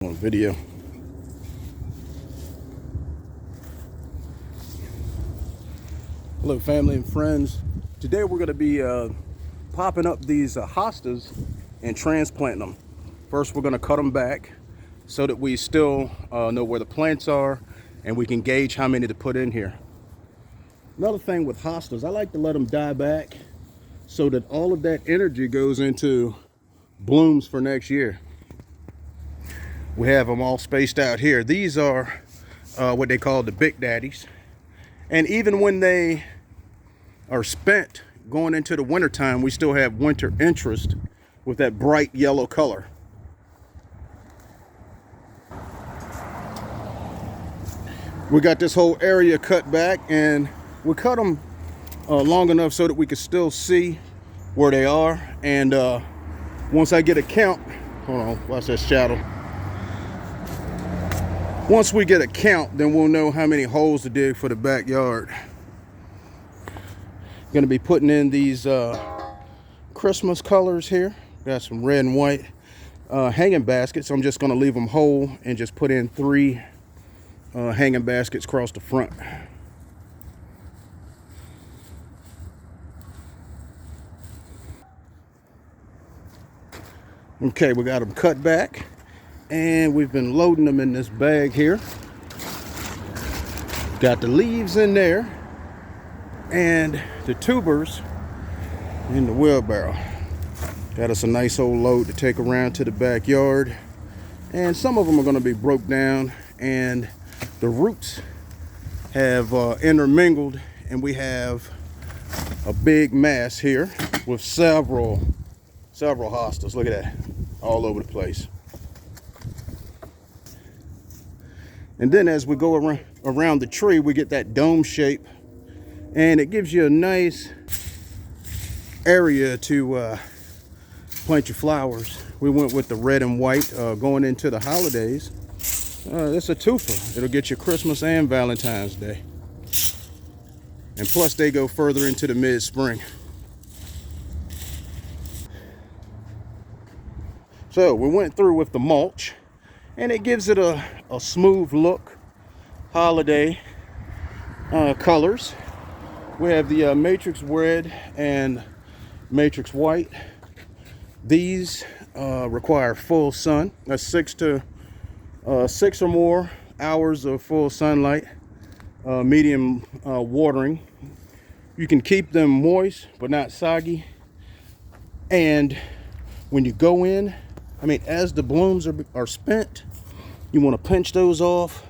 On video. Hello, family and friends. Today we're going to be popping up these hostas and transplanting them. First, we're going to cut them back so that we still know where the plants are and we can gauge how many to put in here. Another thing with hostas, I like to let them die back so that all of that energy goes into blooms for next year. We have them all spaced out here. These are what they call the big daddies. And even when they are spent going into the winter time, we still have winter interest with that bright yellow color. We got this whole area cut back, and we cut them long enough so that we can still see where they are. And once I get a count, hold on, watch that shadow. Once we get a count, then we'll know how many holes to dig for the backyard. Going to be putting in these Christmas colors here. Got some red and white hanging baskets. I'm just going to leave them whole and just put in 3 hanging baskets across the front. Okay, we got them cut back. And we've been loading them in this bag here. Got the leaves in there and the tubers in the wheelbarrow. Got us a nice old load to take around to the backyard. And some of them are going to be broke down and the roots have intermingled, and we have a big mass here with several hostas. Look at that, all over the place. And then as we go around the tree, we get that dome shape, and it gives you a nice area to plant your flowers. We went with the red and white going into the holidays. It's a twofer. It'll get you Christmas and Valentine's Day. And plus they go further into the mid-spring. So we went through with the mulch, and it gives it a smooth look, holiday colors. We have the matrix red and matrix white. These require full sun. That's 6 or more hours of full sunlight, medium watering. You can keep them moist but not soggy. And when you go in, as the blooms are spent, you want to pinch those off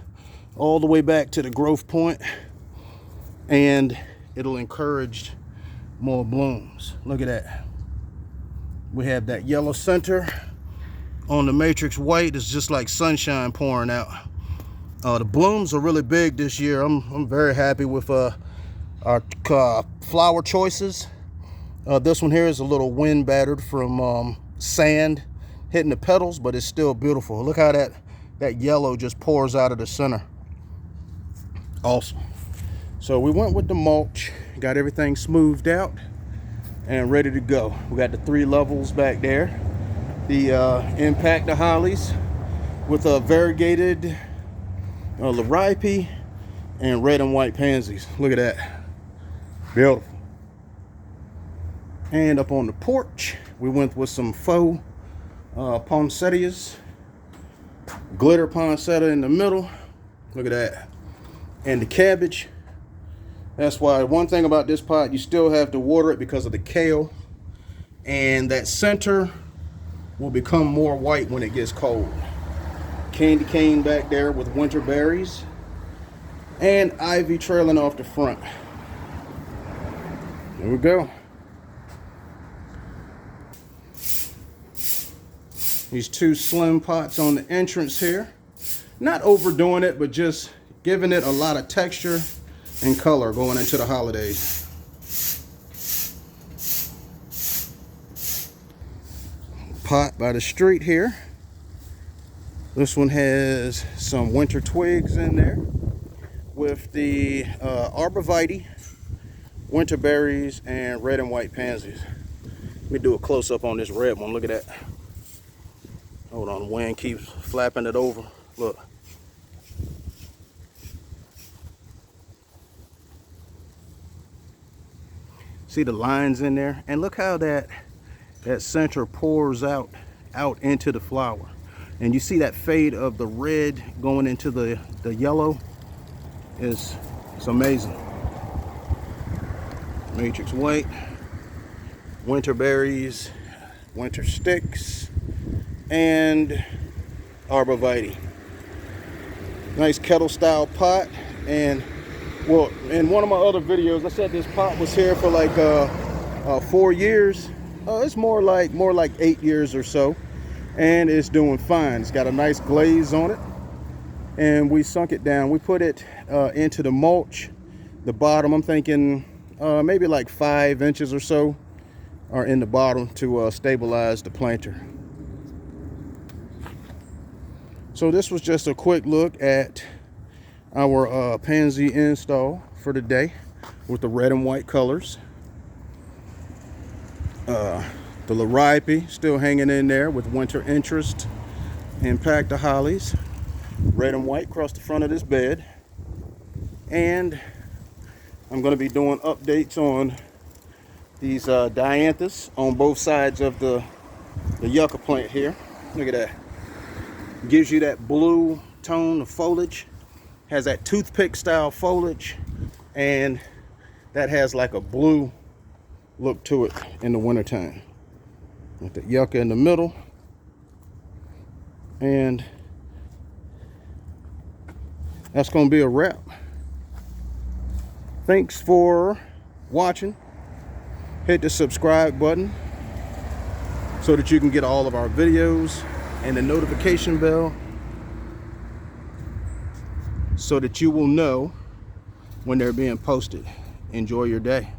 all the way back to the growth point, and it'll encourage more blooms. Look at that. We have that yellow center on the matrix white. It's just like sunshine pouring out. The blooms are really big this year. I'm very happy with our flower choices. This one here is a little wind battered from sand hitting the petals, but it's still beautiful. Look how that yellow just pours out of the center. Awesome. So we went with the mulch, got everything smoothed out and ready to go. We got the 3 levels back there. The impactor hollies with a variegated liripe and red and white pansies. Look at that. Beautiful. And up on the porch, we went with some faux poinsettias, glitter poinsettia in the middle. Look at that. And the cabbage. That's why one thing about this pot, you still have to water it because of the kale, and that center will become more white when it gets cold. Candy cane back there with winter berries, and ivy trailing off the front. There we go. These 2 slim pots on the entrance here. Not overdoing it, but just giving it a lot of texture and color going into the holidays. Pot by the street here. This one has some winter twigs in there with the arborvitae, winter berries, and red and white pansies. Let me do a close-up on this red one. Look at that. Hold on, the wind keeps flapping it over. Look. See the lines in there? And look how that center pours out into the flower. And you see that fade of the red going into the yellow? It's amazing. Matrix white, winter berries, winter sticks, and arborvitae. Nice kettle style pot. And well, in one of my other videos, I said this pot was here for like 4 years. It's more like 8 years or so, and it's doing fine. It's got a nice glaze on it, and we sunk it down. We put it into the mulch. The bottom, I'm thinking maybe like 5 inches or so are in the bottom to stabilize the planter. So this was just a quick look at our Pansy install for the day with the red and white colors. The Liripe still hanging in there with winter interest, and Pack the hollies, red and white across the front of this bed. And I'm going to be doing updates on these dianthus on both sides of the yucca plant here. Look at that. Gives you that blue tone of foliage. Has that toothpick style foliage, and that has like a blue look to it in the wintertime. With the yucca in the middle. And that's going to be a wrap. Thanks for watching. Hit the subscribe button so that you can get all of our videos, and the notification bell so that you will know when they're being posted. Enjoy your day.